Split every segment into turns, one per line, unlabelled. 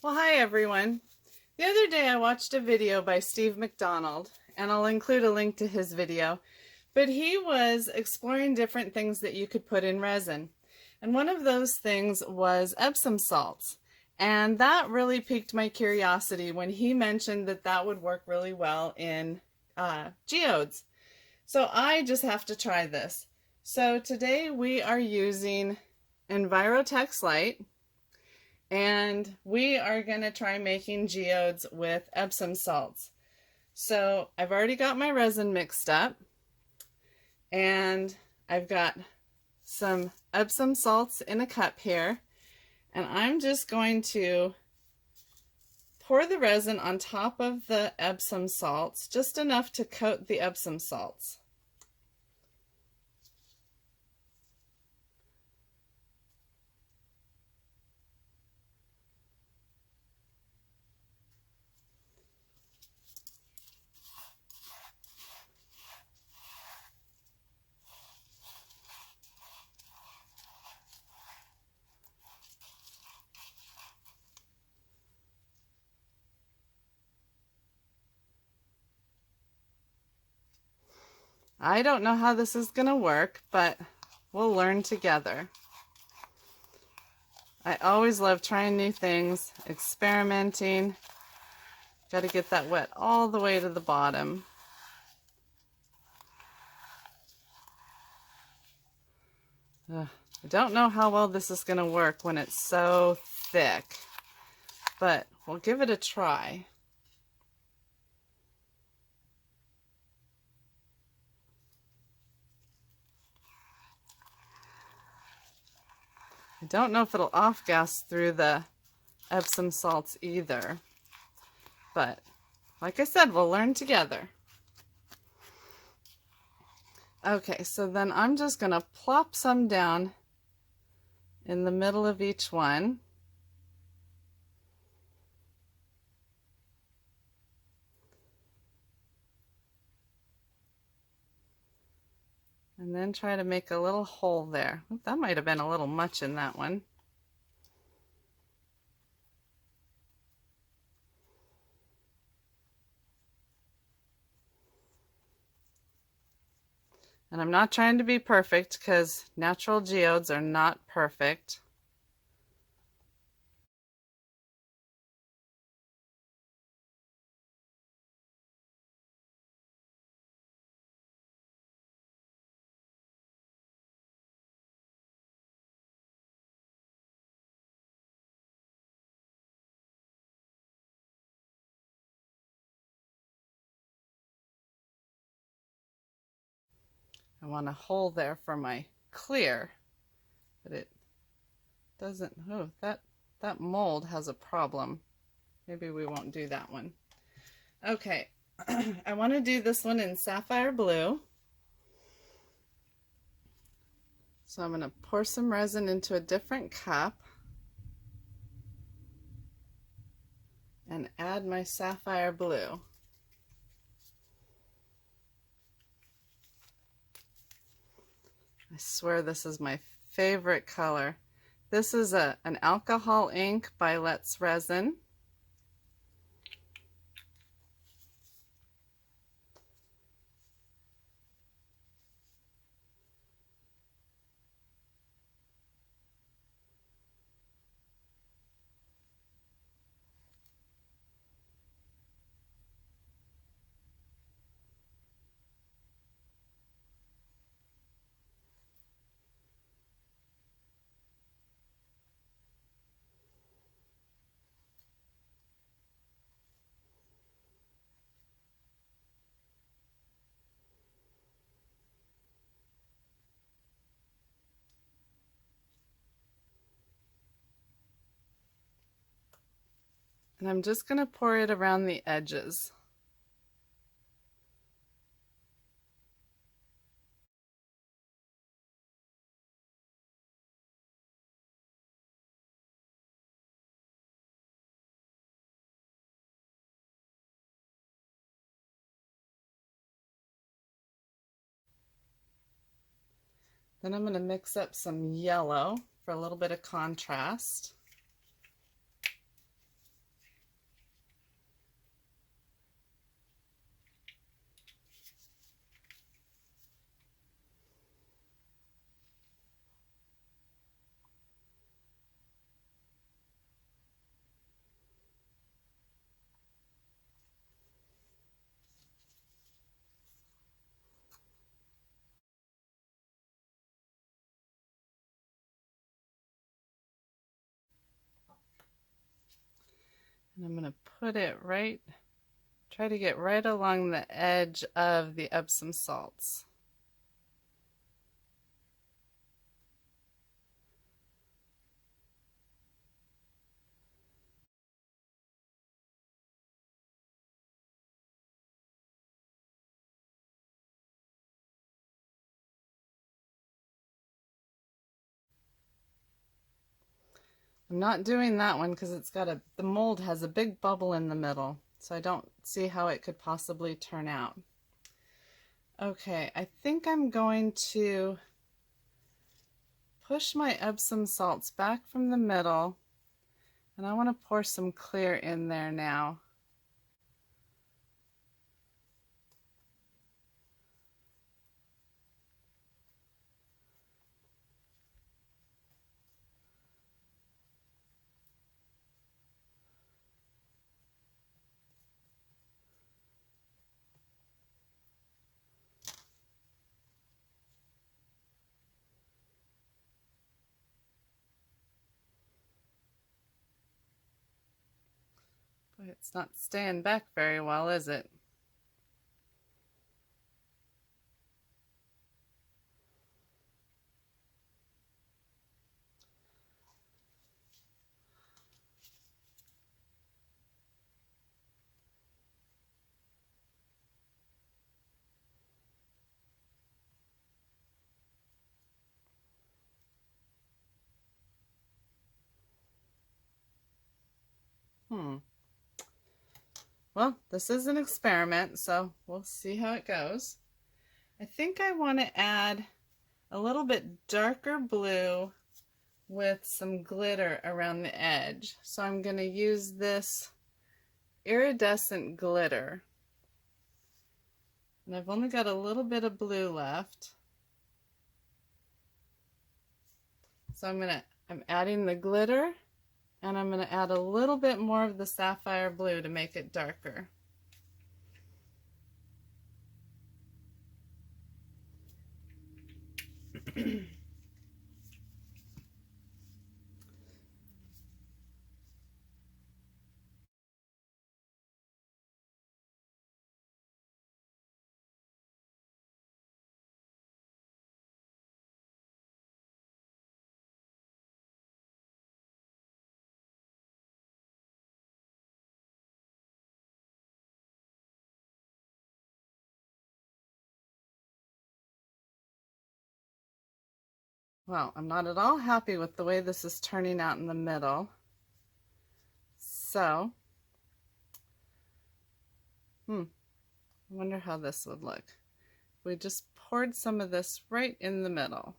Well, hi everyone. The other day I watched a video by Steve McDonald, and I'll include a link to his video, but he was exploring different things that you could put in resin. And one of those things was Epsom salts. And that really piqued my curiosity when he mentioned that that would work really well in geodes. So I just have to try this. So today we are using Envirotex Light, and we are going to try making geodes with Epsom salts. So I've already got my resin mixed up, and I've got some Epsom salts in a cup here, and I'm just going to pour the resin on top of the Epsom salts, just enough to coat the Epsom salts. I don't know how this is going to work, but we'll learn together. I always love trying new things, experimenting. Got to get that wet all the way to the bottom. I don't know how well this is going to work when it's so thick, but we'll give it a try. I don't know if it'll off-gas through the Epsom salts either, but like I said, we'll learn together. Okay, so then I'm just going to plop some down in the middle of each one. And then try to make a little hole there. That might have been a little much in that one. And I'm not trying to be perfect because natural geodes are not perfect. I want a hole there for my clear, but it doesn't. Oh, that mold has a problem. Maybe we won't do that one. Okay, I want to do this one in sapphire blue. So I'm going to pour some resin into a different cup and add my sapphire blue. I swear this is my favorite color. This is an alcohol ink by Let's Resin. And I'm just going to pour it around the edges. Then I'm going to mix up some yellow for a little bit of contrast. And I'm going to put it right, try to get right along the edge of the Epsom salts. I'm not doing that one because it's got the mold has a big bubble in the middle, so I don't see how it could possibly turn out. Okay, I think I'm going to push my Epsom salts back from the middle, and I want to pour some clear in there now. But it's not staying back very well, is it? Well, this is an experiment, so we'll see how it goes. I think I want to add a little bit darker blue with some glitter around the edge. So I'm going to use this iridescent glitter. And I've only got a little bit of blue left. So I'm adding the glitter, and I'm going to add a little bit more of the sapphire blue to make it darker. Well, I'm not at all happy with the way this is turning out in the middle. So, I wonder how this would look. We just poured some of this right in the middle.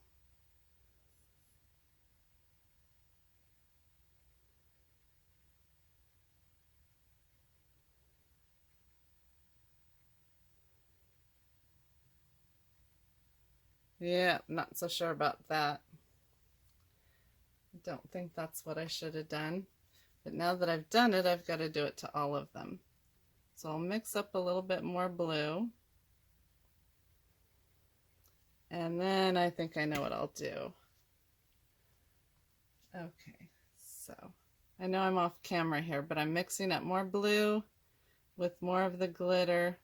Yeah, not so sure about that. I don't think that's what I should have done. But now that I've done it, I've got to do it to all of them. So I'll mix up a little bit more blue. And then I think I know what I'll do. Okay, so I know I'm off camera here, but I'm mixing up more blue with more of the glitter.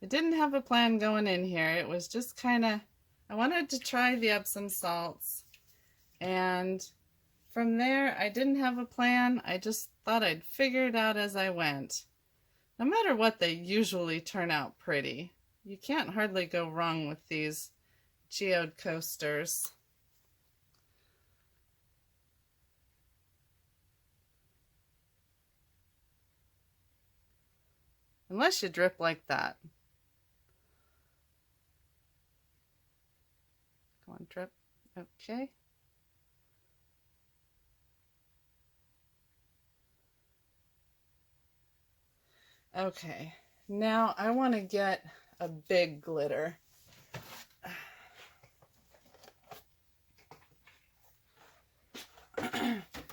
I didn't have a plan going in here. It was just kind of, I wanted to try the Epsom salts, and from there I didn't have a plan. I just thought I'd figure it out as I went. No matter what, they usually turn out pretty. You can't hardly go wrong with these geode coasters. Unless you drip like that. Come on, drip. Okay. Okay, now I want to get a big glitter.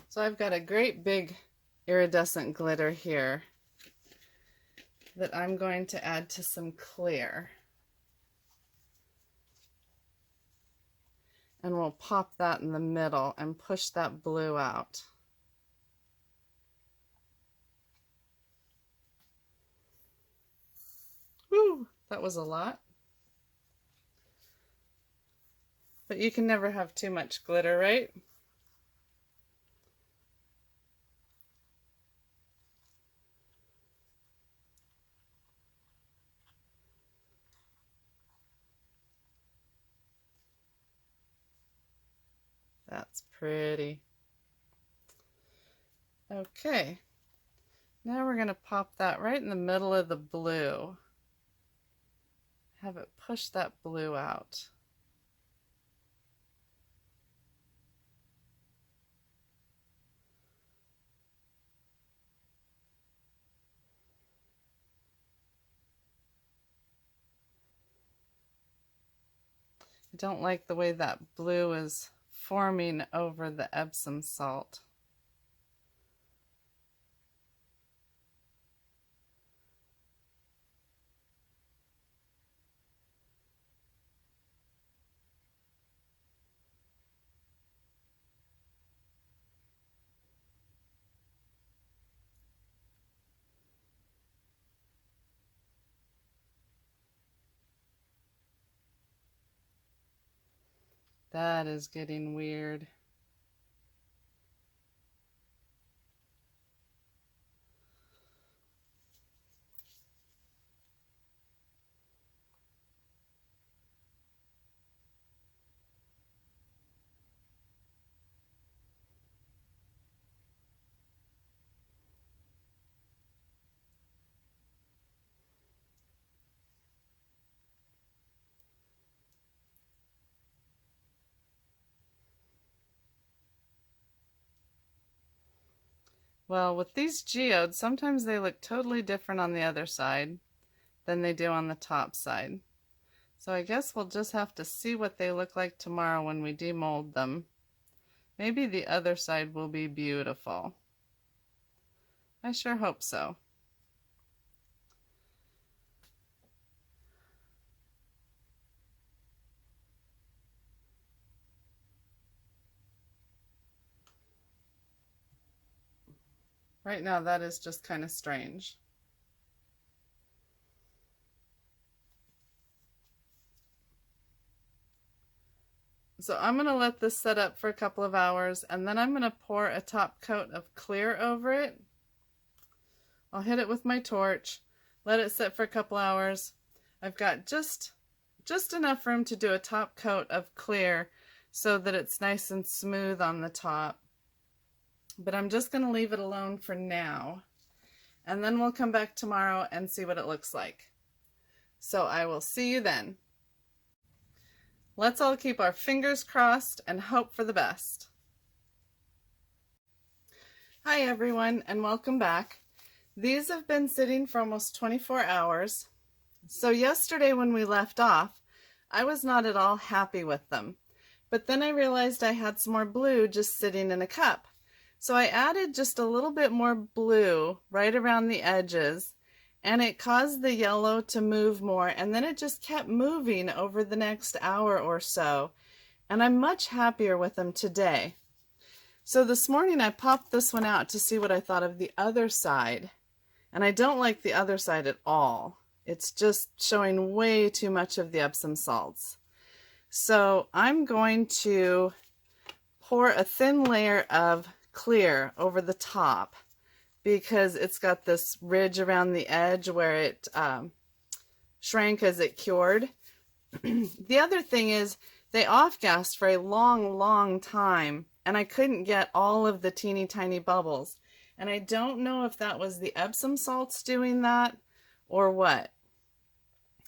So I've got a great big iridescent glitter here that I'm going to add to some clear. and we'll pop that in the middle and push that blue out. Woo, that was a lot. But you can never have too much glitter, right? That's pretty. Okay, now we're going to pop that right in the middle of the blue. Have it push that blue out. I don't like the way that blue is forming over the Epsom salt. That is getting weird. Well, with these geodes, sometimes they look totally different on the other side than they do on the top side. So I guess we'll just have to see what they look like tomorrow when we demold them. Maybe the other side will be beautiful. I sure hope so. Right now that is just kind of strange. So I'm going to let this set up for a couple of hours, and then I'm going to pour a top coat of clear over it. I'll hit it with my torch, let it sit for a couple hours. I've got just enough room to do a top coat of clear so that it's nice and smooth on the top. But I'm just going to leave it alone for now, and then we'll come back tomorrow and see what it looks like. So I will see you then. Let's all keep our fingers crossed and hope for the best. Hi everyone, and welcome back. These have been sitting for almost 24 hours. So yesterday when we left off, I was not at all happy with them. But then I realized I had some more blue just sitting in a cup. So I added just a little bit more blue right around the edges, and it caused the yellow to move more, and then it just kept moving over the next hour or so, and I'm much happier with them today. So this morning I popped this one out to see what I thought of the other side, and I don't like the other side at all. It's just showing way too much of the Epsom salts. So I'm going to pour a thin layer of clear over the top, because it's got this ridge around the edge where it shrank as it cured. The other thing is they off-gassed for a long time, and I couldn't get all of the teeny tiny bubbles. And I don't know if that was the Epsom salts doing that or what.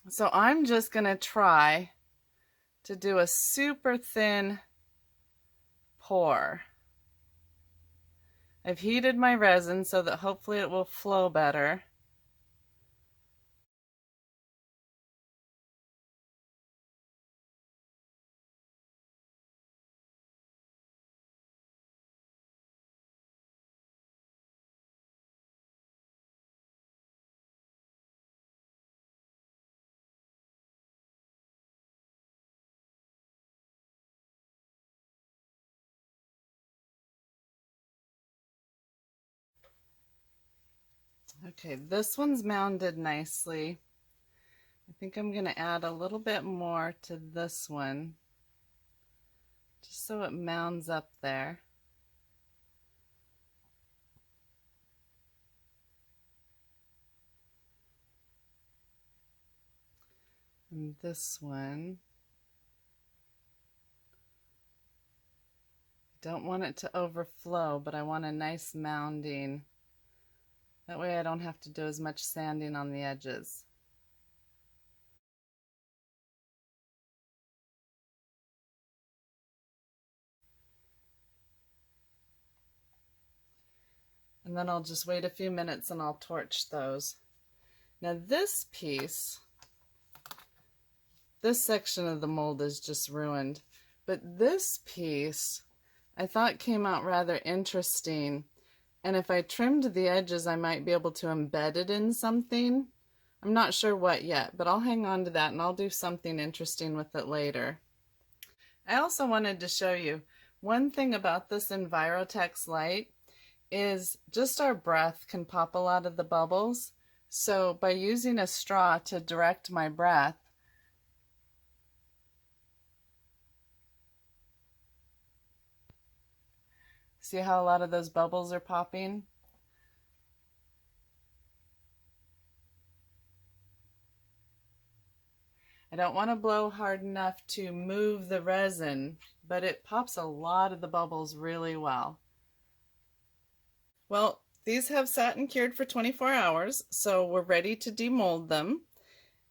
So I'm just going to try to do a super thin pour. I've heated my resin so that hopefully it will flow better. Okay, this one's mounded nicely. I think I'm going to add a little bit more to this one, just so it mounds up there. And this one, I don't want it to overflow, but I want a nice mounding. That way I don't have to do as much sanding on the edges. And then I'll just wait a few minutes and I'll torch those. Now this piece, this section of the mold is just ruined, but this piece I thought came out rather interesting. And if I trimmed the edges, I might be able to embed it in something. I'm not sure what yet, but I'll hang on to that and I'll do something interesting with it later. I also wanted to show you one thing about this Envirotex light is just our breath can pop a lot of the bubbles. So by using a straw to direct my breath, see how a lot of those bubbles are popping? I don't want to blow hard enough to move the resin, but it pops a lot of the bubbles really well. Well, these have sat and cured for 24 hours, so we're ready to demold them.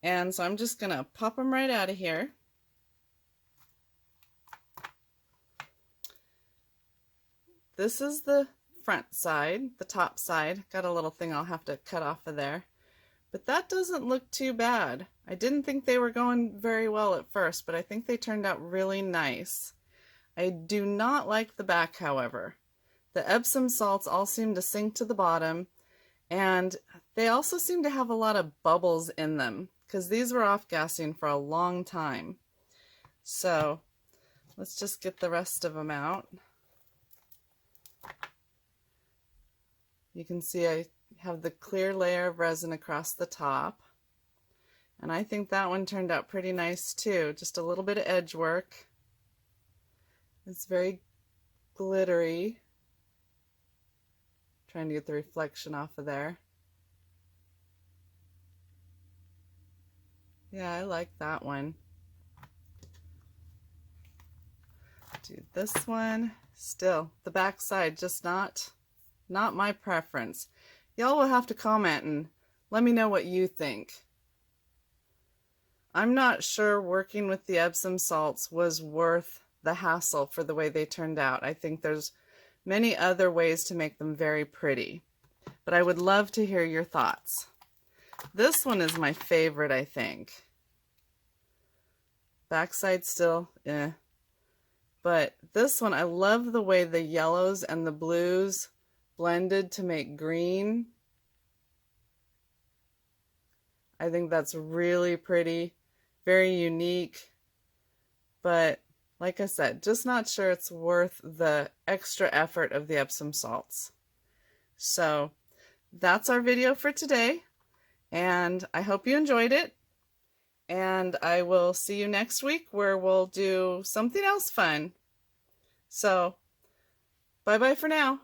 And so I'm just going to pop them right out of here. This is the front side, the top side. Got a little thing I'll have to cut off of there. But that doesn't look too bad. I didn't think they were going very well at first, but I think they turned out really nice. I do not like the back, however. The Epsom salts all seem to sink to the bottom, and they also seem to have a lot of bubbles in them, because these were off-gassing for a long time. So let's just get the rest of them out. You can see I have the clear layer of resin across the top, and I think that one turned out pretty nice too. Just a little bit of edge work. It's very glittery. Trying to get the reflection off of there. Yeah, I like that one. Do this one. Still, the back side, just not my preference. Y'all will have to comment and let me know what you think. I'm not sure working with the Epsom salts was worth the hassle for the way they turned out. I think there's many other ways to make them very pretty, but I would love to hear your thoughts. This one is my favorite, I think. Backside still, but this one, I love the way the yellows and the blues blended to make green. I think that's really pretty, very unique, but like I said, just not sure it's worth the extra effort of the Epsom salts. So that's our video for today, and I hope you enjoyed it, and I will see you next week where we'll do something else fun. So bye-bye for now.